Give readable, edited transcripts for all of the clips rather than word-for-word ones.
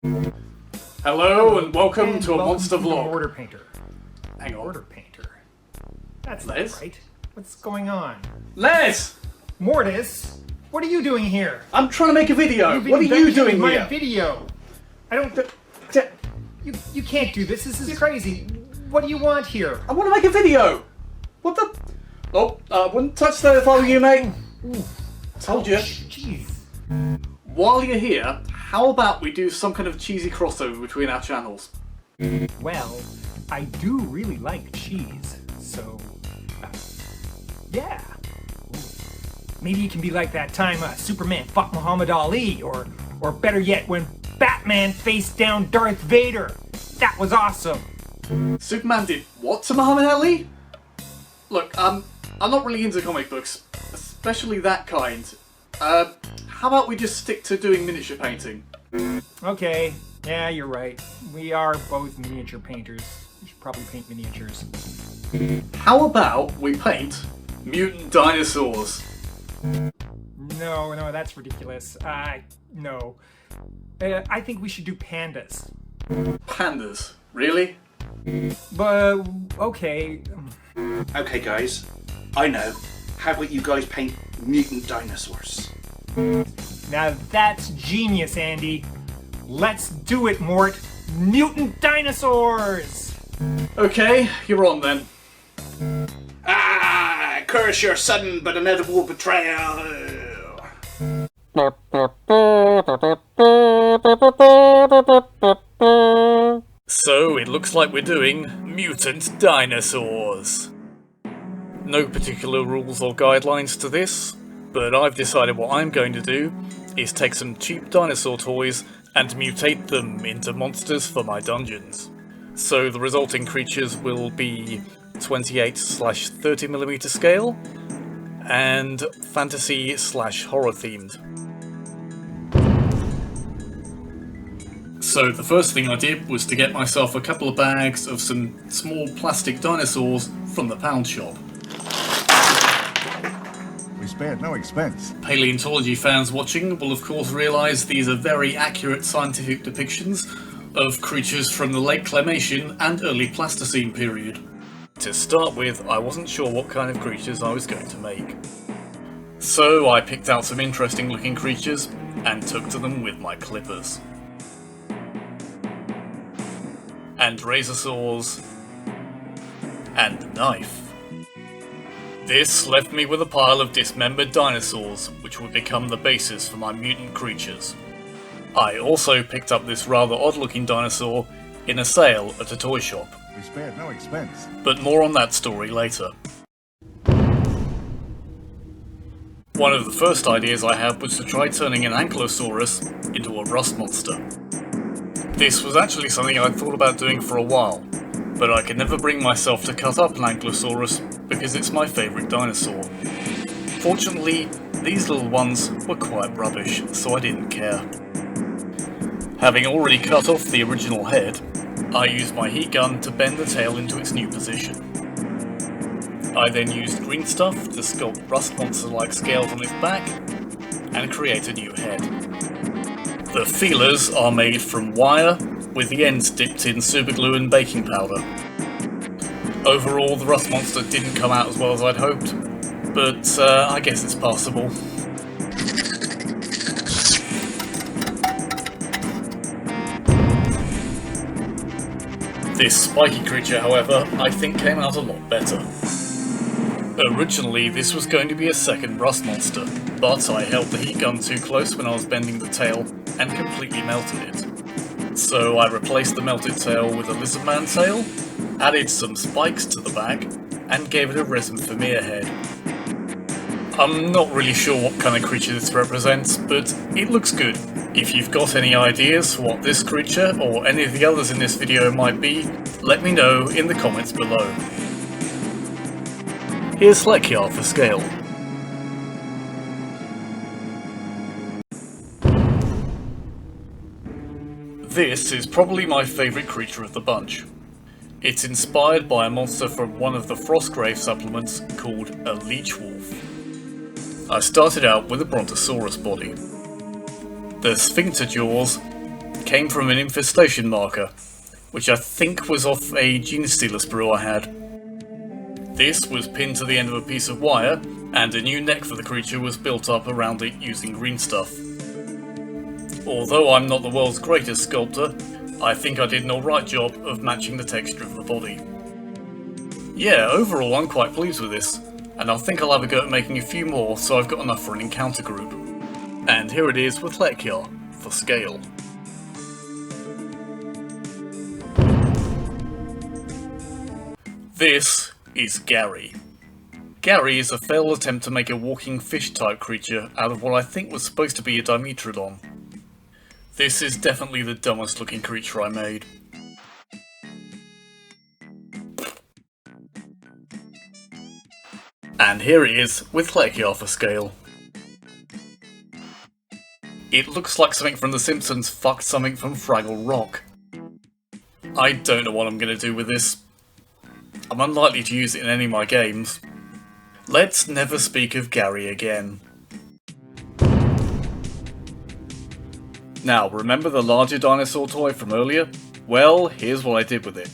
Hello and welcome to a monster vlog. Mortar painter. Hang on. Mortar painter. That's Les? not right. What's going on? Les! Mortis, what are you doing here? I'm trying to make a video. You've What are you doing my here? video. I don't. You can't do this. This is crazy. What do you want here? I want to make a video. What the? Oh, I wouldn't touch that if I were you, mate. Ooh. Told you. Jeez. While you're here, how about we do some kind of cheesy crossover between our channels? Well, I do really like cheese, so yeah. Maybe it can be like that time Superman fought Muhammad Ali, or better yet, when Batman faced down Darth Vader. That was awesome. Superman did what to Muhammad Ali? Look, I'm not really into comic books, especially that kind. How about we just stick to doing miniature painting? Okay, yeah, you're right. We are both miniature painters. We should probably paint miniatures. How about we paint mutant dinosaurs? No, that's ridiculous. No. I think we should do pandas. Pandas? Really? But, okay. Okay guys, I know. How about you guys paint mutant dinosaurs? Now that's genius, Andy. Let's do it, Mort. Mutant dinosaurs! Okay, you're on then. Ah! Curse your sudden but inevitable betrayal! So, it looks like we're doing Mutant Dinosaurs. No particular rules or guidelines to this, but I've decided what I'm going to do is take some cheap dinosaur toys and mutate them into monsters for my dungeons. So the resulting creatures will be 28/30mm scale and fantasy/horror themed. So the first thing I did was to get myself a couple of bags of some small plastic dinosaurs from the pound shop. We spared no expense. Paleontology fans watching will of course realise these are very accurate scientific depictions of creatures from the late Clemation and early Pleistocene period. To start with, I wasn't sure what kind of creatures I was going to make. So I picked out some interesting looking creatures and took to them with my clippers. And razor saws, and a knife. This left me with a pile of dismembered dinosaurs, which would become the basis for my mutant creatures. I also picked up this rather odd-looking dinosaur in a sale at a toy shop. We spared no expense. But more on that story later. One of the first ideas I had was to try turning an Ankylosaurus into a rust monster. This was actually something I'd thought about doing for a while, but I could never bring myself to cut up an Ankylosaurus because it's my favourite dinosaur. Fortunately, these little ones were quite rubbish, so I didn't care. Having already cut off the original head, I used my heat gun to bend the tail into its new position. I then used green stuff to sculpt rust monster-like scales on its back and create a new head. The feelers are made from wire, with the ends dipped in superglue and baking powder. Overall, the rust monster didn't come out as well as I'd hoped, but I guess it's passable. This spiky creature, however, I think came out a lot better. Originally, this was going to be a second rust monster, but I held the heat gun too close when I was bending the tail and completely melted it. So I replaced the melted tail with a lizardman tail, added some spikes to the back, and gave it a resin Vermeer head. I'm not really sure what kind of creature this represents, but it looks good. If you've got any ideas for what this creature, or any of the others in this video might be, let me know in the comments below. Here's Slekyard for scale. This is probably my favourite creature of the bunch. It's inspired by a monster from one of the Frostgrave supplements called a Leech Wolf. I started out with a Brontosaurus body. The sphincter jaws came from an infestation marker, which I think was off a Gene Stealer sprue I had. This was pinned to the end of a piece of wire, and a new neck for the creature was built up around it using green stuff. Although I'm not the world's greatest sculptor, I think I did an alright job of matching the texture of the body. Yeah, overall I'm quite pleased with this, and I think I'll have a go at making a few more so I've got enough for an encounter group. And here it is with Lekyar, for scale. This is Gary. Gary is a failed attempt to make a walking fish type creature out of what I think was supposed to be a Dimetrodon. This is definitely the dumbest looking creature I made. And here it is with Lekyar for scale. It looks like something from The Simpsons fucked something from Fraggle Rock. I don't know what I'm going to do with this. I'm unlikely to use it in any of my games. Let's never speak of Gary again. Now, remember the larger dinosaur toy from earlier? Well, here's what I did with it.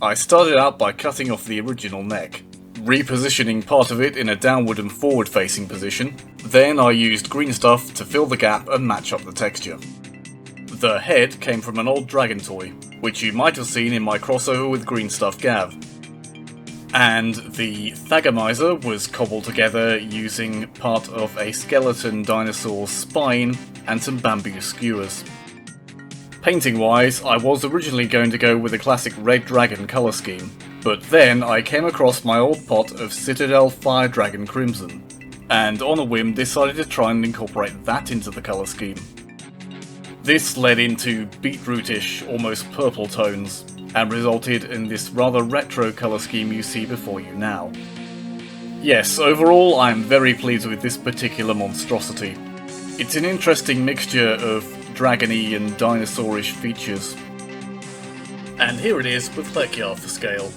I started out by cutting off the original neck, repositioning part of it in a downward and forward facing position. Then I used green stuff to fill the gap and match up the texture. The head came from an old dragon toy, which you might have seen in my crossover with green stuff Gav. And the Thagomizer was cobbled together using part of a skeleton dinosaur's spine and some bamboo skewers. Painting wise, I was originally going to go with a classic red dragon colour scheme, but then I came across my old pot of Citadel Fire Dragon Crimson, and on a whim decided to try and incorporate that into the colour scheme. This led into beetrootish, almost purple tones, and resulted in this rather retro colour scheme you see before you now. Yes, overall I am very pleased with this particular monstrosity. It's an interesting mixture of dragony and dinosaurish features. And here it is with Lekyar for scale.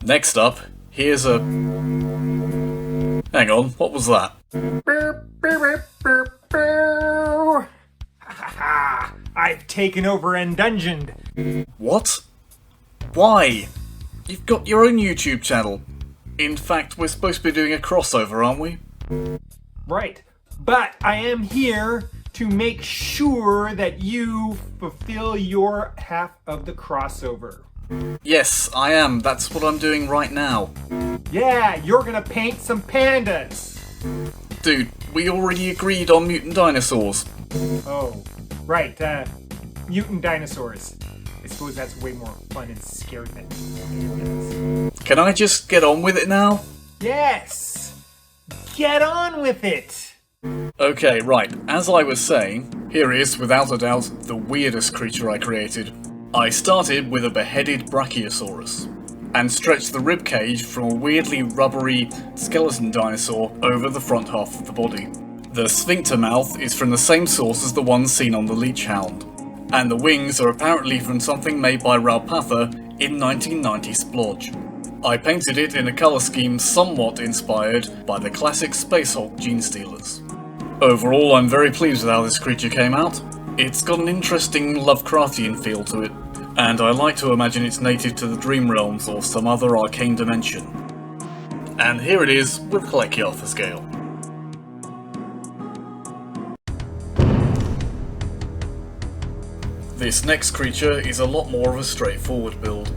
Next up, here's a... Hang on, what was that? I've taken over and dungeoned. What? Why? You've got your own YouTube channel. In fact, we're supposed to be doing a crossover, aren't we? Right, but I am here to make sure that you fulfill your half of the crossover. Yes, I am. That's what I'm doing right now. Yeah, you're gonna paint some pandas. Dude, we already agreed on Mutant Dinosaurs. Oh, right, Mutant Dinosaurs. I suppose that's way more fun and scary than pandas. Can I just get on with it now? Yes! Get on with it! Okay, right. As I was saying, here is, without a doubt, the weirdest creature I created. I started with a beheaded Brachiosaurus, and stretched the ribcage from a weirdly rubbery skeleton dinosaur over the front half of the body. The sphincter mouth is from the same source as the one seen on the Leech Hound, and the wings are apparently from something made by Ralpatha in 1990 Splodge. I painted it in a colour scheme somewhat inspired by the classic Space Hulk Gene Stealers. Overall, I'm very pleased with how this creature came out. It's got an interesting Lovecraftian feel to it, and I like to imagine it's native to the Dream Realms or some other arcane dimension. And here it is with Lekyar for scale. This next creature is a lot more of a straightforward build.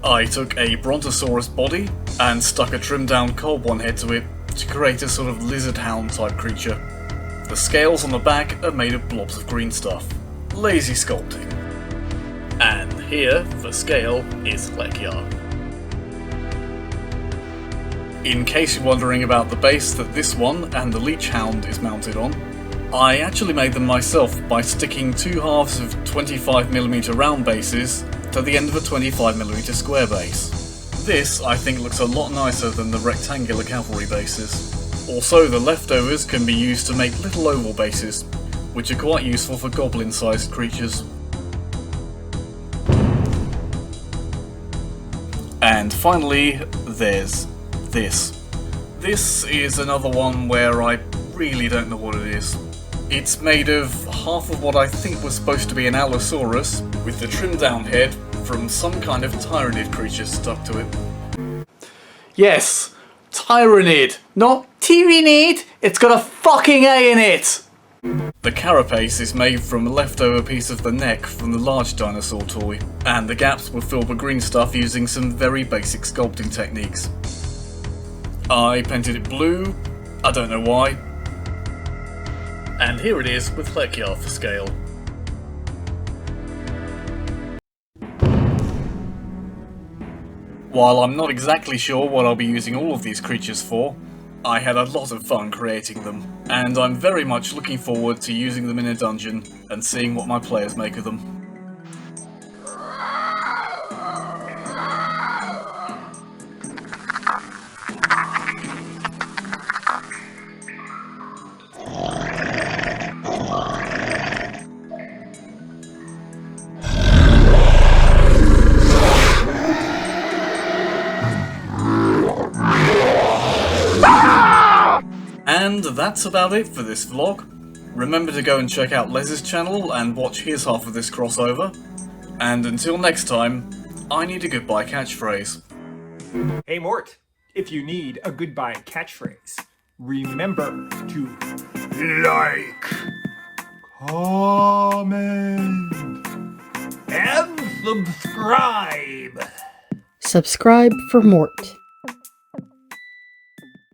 I took a Brontosaurus body and stuck a trimmed down Colbon head to it to create a sort of lizard hound type creature. The scales on the back are made of blobs of green stuff. Lazy sculpting. And here, for scale, is Lekyar. In case you're wondering about the base that this one and the Leech Hound is mounted on, I actually made them myself by sticking two halves of 25mm round bases to the end of a 25mm square base. This, I think, looks a lot nicer than the rectangular cavalry bases. Also, the leftovers can be used to make little oval bases, which are quite useful for goblin-sized creatures. And finally, there's this. This is another one where I really don't know what it is. It's made of half of what I think was supposed to be an Allosaurus, with the trimmed down head from some kind of tyrannid creature stuck to it. Yes, tyrannid, not tyrannid, it's got a fucking A in it! The carapace is made from a leftover piece of the neck from the large dinosaur toy, and the gaps were filled with green stuff using some very basic sculpting techniques. I painted it blue, I don't know why. And here it is with Lechiar for scale. While I'm not exactly sure what I'll be using all of these creatures for, I had a lot of fun creating them, and I'm very much looking forward to using them in a dungeon and seeing what my players make of them. And that's about it for this vlog. Remember to go and check out Les's channel and watch his half of this crossover. And until next time, I need a goodbye catchphrase. Hey Mort, if you need a goodbye catchphrase, remember to like, comment, and subscribe. Subscribe for Mort.